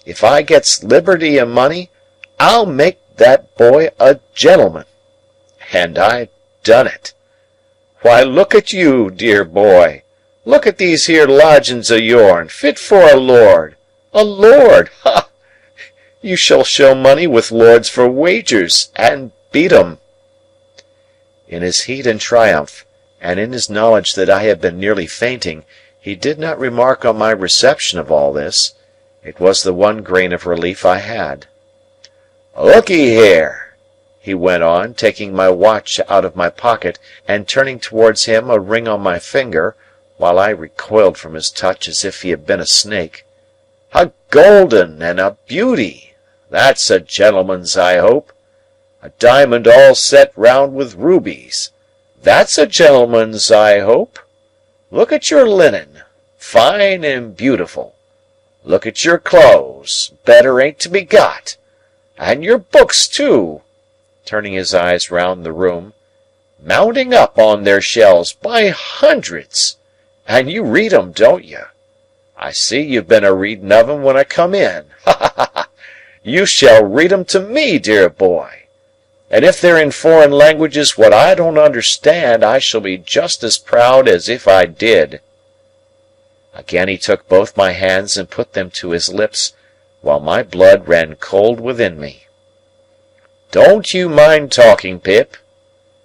If I gets liberty and money, I'll make that boy a gentleman. And I done it. Why, look at you, dear boy. Look at these here lodgings o' yourn, fit for a lord. A lord! Ha! You shall show money with lords for wagers, and beat 'em." In his heat and triumph, and in his knowledge that I had been nearly fainting, he did not remark on my reception of all this. It was the one grain of relief I had. "Look'ee here," he went on, taking my watch out of my pocket and turning towards him a ring on my finger, while I recoiled from his touch as if he had been a snake. "A golden and a beauty. That's a gentleman's, I hope. A diamond all set round with rubies. That's a gentleman's, I hope. Look at your linen, fine and beautiful. Look at your clothes, better ain't to be got. And your books, too," turning his eyes round the room, "mounting up on their shelves by hundreds. And you read 'em, don't you? I see you've been a reading of 'em when I come in. Ha ha ha ha! You shall read 'em to me, dear boy. And if they're in foreign languages what I don't understand, I shall be just as proud as if I did." Again he took both my hands and put them to his lips, while my blood ran cold within me. "Don't you mind talking, Pip,"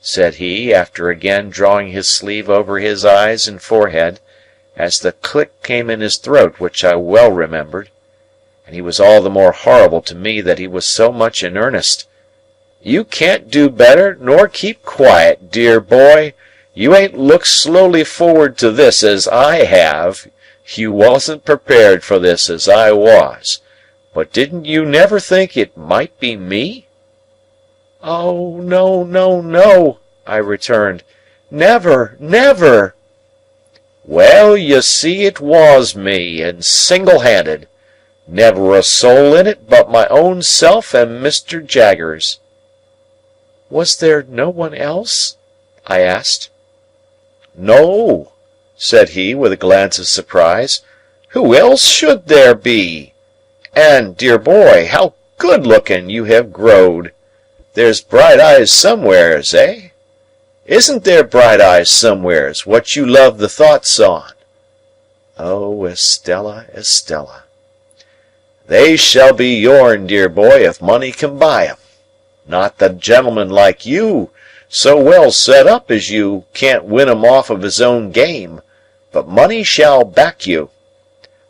said he, after again drawing his sleeve over his eyes and forehead, as the click came in his throat which I well remembered, and he was all the more horrible to me that he was so much in earnest. "You can't do better nor keep quiet, dear boy. You ain't looked slowly forward to this as I have. You wasn't prepared for this as I was. But didn't you never think it might be me?" "Oh, no, no, no," I returned. "Never, never." "Well, you see it was me, and single-handed. Never a soul in it but my own self and Mr. Jaggers." "Was there no one else?" I asked. "No," said he, with a glance of surprise. "Who else should there be? And, dear boy, how good-looking you have growed! There's bright eyes somewheres, eh? Isn't there bright eyes somewheres, what you love the thoughts on? Oh, Estella, Estella! They shall be yourn, dear boy, if money can buy 'em. Not that a gentleman like you, so well set up as you, can't win 'em off of his own game, but money shall back you.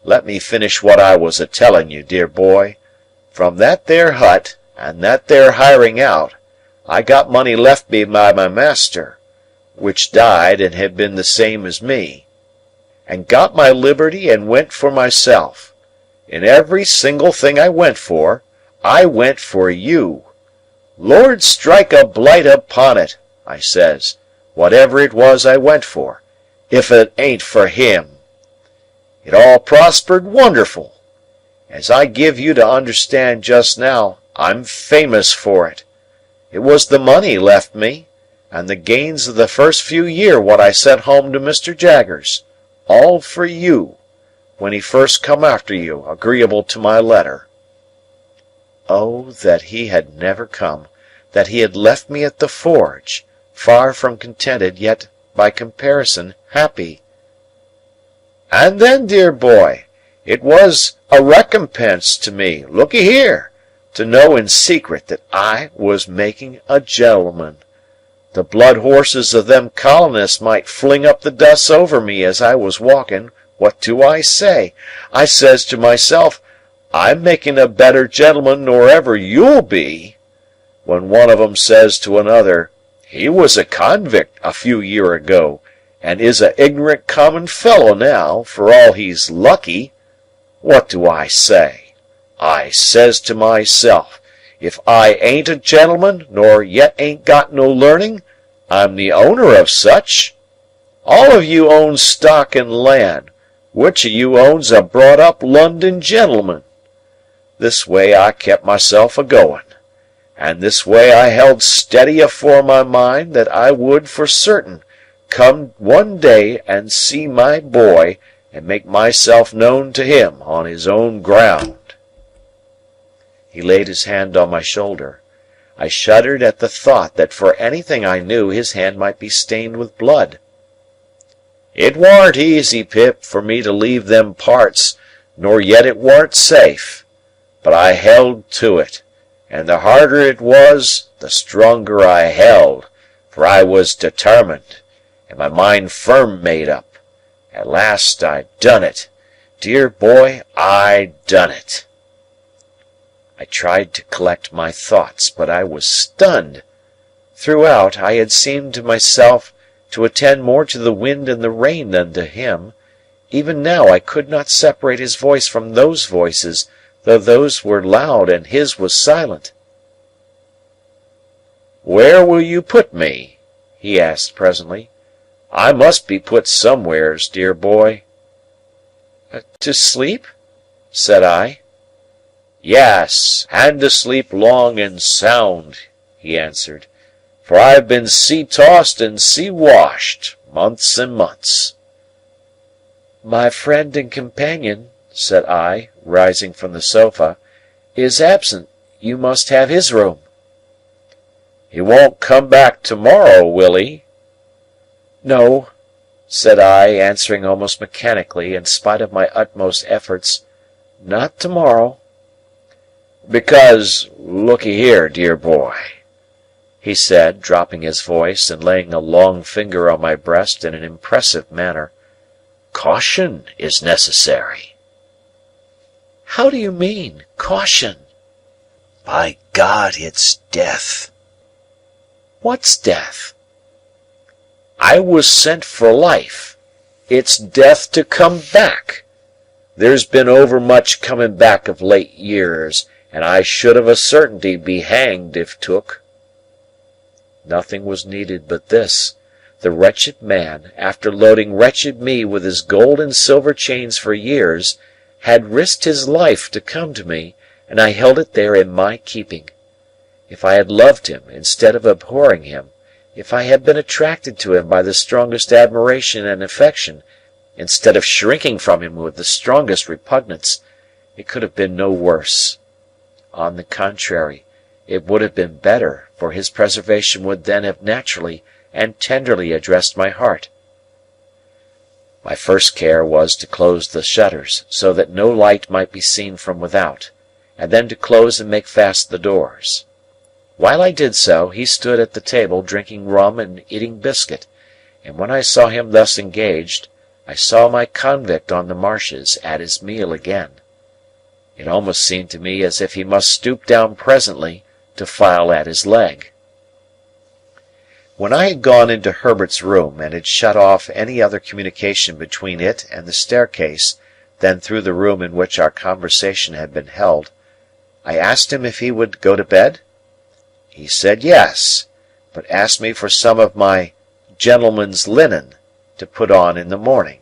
Let me finish what I was a-telling you, dear boy. From that there hut, and that there hiring out, I got money left me by my master, which died and had been the same as me, and got my liberty and went for myself. In every single thing I went for you. Lord strike a blight upon it, I says, whatever it was I went for, if it ain't for him. It all prospered wonderful. As I give you to understand just now, I'm famous for it. It was the money left me, and the gains of the first few year what I sent home to Mr. Jaggers, all for you, when he first come after you, agreeable to my letter. Oh, that he had never come, that he had left me at the forge, far from contented, yet, by comparison, happy. And then, dear boy, it was a recompense to me, look'ee here, to know in secret that I was making a gentleman. The blood horses of them colonists might fling up the dust over me as I was walking. What do I say? I says to myself, I'm making a better gentleman nor ever you'll be. When one of 'em says to another, he was a convict a few year ago, and is a ignorant common fellow now, for all he's lucky. What do I say? I says to myself, if I ain't a gentleman, nor yet ain't got no learning, I'm the owner of such. All of you owns stock and land. Which of you owns a brought-up London gentleman? This way I kept myself a-going, and this way I held steady afore my mind that I would for certain come one day and see my boy and make myself known to him on his own ground. He laid his hand on my shoulder. I shuddered at the thought that for anything I knew his hand might be stained with blood. "It warn't easy, Pip, for me to leave them parts, nor yet it warn't safe. But I held to it, and the harder it was, the stronger I held, for I was determined, and my mind firm made up. At last I done it. Dear boy, I done it." I tried to collect my thoughts, but I was stunned. Throughout, I had seemed to myself to attend more to the wind and the rain than to him. Even now I could not separate his voice from those voices, though those were loud and his was silent. "Where will you put me?" he asked presently. "I must be put somewheres, dear boy." "To sleep?" said I. "Yes, and to sleep long and sound," he answered, "for I've been sea-tossed and sea-washed, months and months." "My friend and companion," said I, rising from the sofa, "is absent. You must have his room." "He won't come back tomorrow, will he?" "No," said I, answering almost mechanically, in spite of my utmost efforts, "not tomorrow." "Because, look'ee here, dear boy," he said, dropping his voice and laying a long finger on my breast in an impressive manner, "caution is necessary." "How do you mean, caution?" "By God, it's death." "What's death?" "I was sent for life. It's death to come back. There's been overmuch coming back of late years, and I should of a certainty be hanged if took." Nothing was needed but this. The wretched man, after loading wretched me with his gold and silver chains for years, had risked his life to come to me, and I held it there in my keeping. If I had loved him instead of abhorring him, if I had been attracted to him by the strongest admiration and affection, instead of shrinking from him with the strongest repugnance, it could have been no worse. On the contrary, it would have been better, for his preservation would then have naturally and tenderly addressed my heart. My first care was to close the shutters, so that no light might be seen from without, and then to close and make fast the doors. While I did so, he stood at the table drinking rum and eating biscuit, and when I saw him thus engaged, I saw my convict on the marshes at his meal again. It almost seemed to me as if he must stoop down presently to file at his leg. When I had gone into Herbert's room, and had shut off any other communication between it and the staircase than through the room in which our conversation had been held, I asked him if he would go to bed. He said yes, but asked me for some of my gentleman's linen to put on in the morning.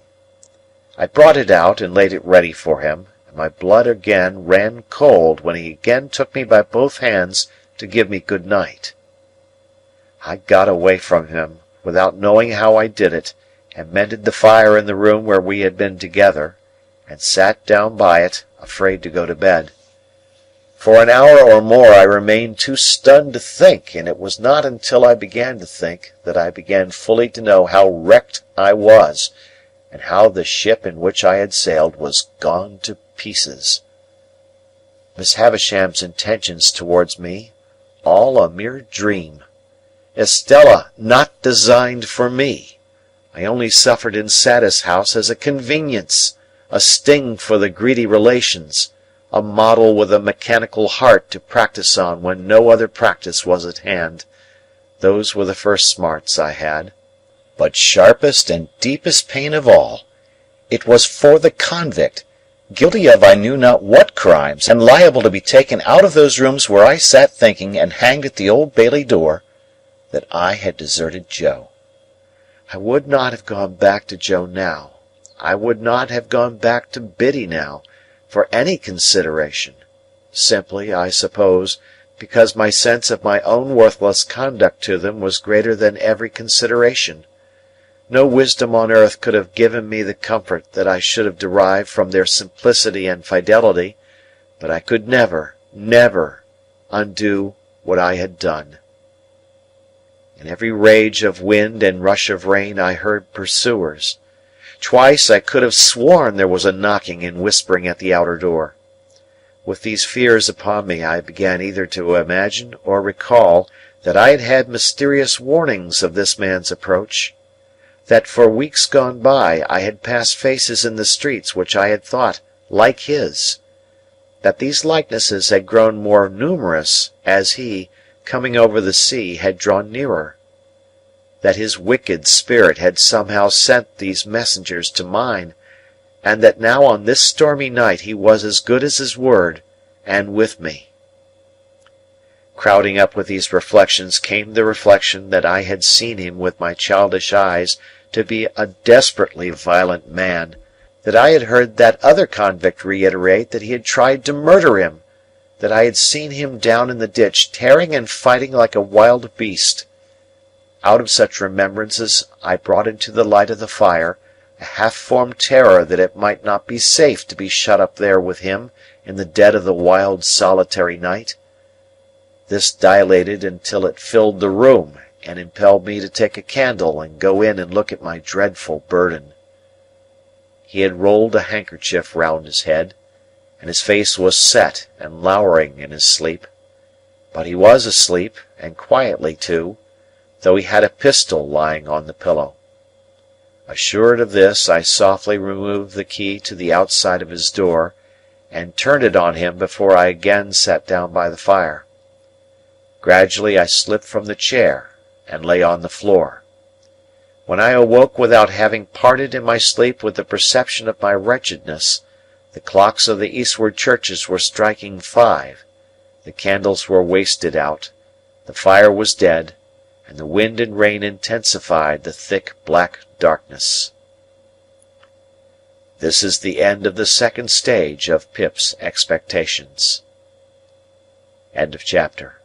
I brought it out and laid it ready for him, and my blood again ran cold when he again took me by both hands to give me good night. I got away from him, without knowing how I did it, and mended the fire in the room where we had been together, and sat down by it, afraid to go to bed. For an hour or more I remained too stunned to think, and it was not until I began to think that I began fully to know how wrecked I was, and how the ship in which I had sailed was gone to pieces. Miss Havisham's intentions towards me, all a mere dream. Estella not designed for me. I only suffered in Satis House as a convenience, a sting for the greedy relations, a model with a mechanical heart to practise on when no other practice was at hand. Those were the first smarts I had. But sharpest and deepest pain of all, it was for the convict, guilty of I knew not what crimes, and liable to be taken out of those rooms where I sat thinking and hanged at the Old Bailey door, that I had deserted Joe. I would not have gone back to Joe now. I would not have gone back to Biddy now, for any consideration, simply, I suppose, because my sense of my own worthless conduct to them was greater than every consideration. No wisdom on earth could have given me the comfort that I should have derived from their simplicity and fidelity, but I could never, never undo what I had done. In every rage of wind and rush of rain I heard pursuers. Twice I could have sworn there was a knocking and whispering at the outer door. With these fears upon me, I began either to imagine or recall that I had had mysterious warnings of this man's approach, that for weeks gone by I had passed faces in the streets which I had thought like his, that these likenesses had grown more numerous as he, coming over the sea, had drawn nearer, that his wicked spirit had somehow sent these messengers to mine, and that now on this stormy night he was as good as his word, and with me. Crowding up with these reflections came the reflection that I had seen him with my childish eyes to be a desperately violent man, that I had heard that other convict reiterate that he had tried to murder him, that I had seen him down in the ditch tearing and fighting like a wild beast. Out of such remembrances I brought into the light of the fire a half-formed terror that it might not be safe to be shut up there with him in the dead of the wild solitary night. This dilated until it filled the room, and impelled me to take a candle and go in and look at my dreadful burden. He had rolled a handkerchief round his head, and his face was set and lowering in his sleep. But he was asleep, and quietly too, though he had a pistol lying on the pillow. Assured of this, I softly removed the key to the outside of his door, and turned it on him before I again sat down by the fire. Gradually I slipped from the chair, and lay on the floor. When I awoke without having parted in my sleep with the perception of my wretchedness, the clocks of the eastward churches were striking 5, the candles were wasted out, the fire was dead, and the wind and rain intensified the thick black darkness. This is the end of the second stage of Pip's expectations. End of chapter.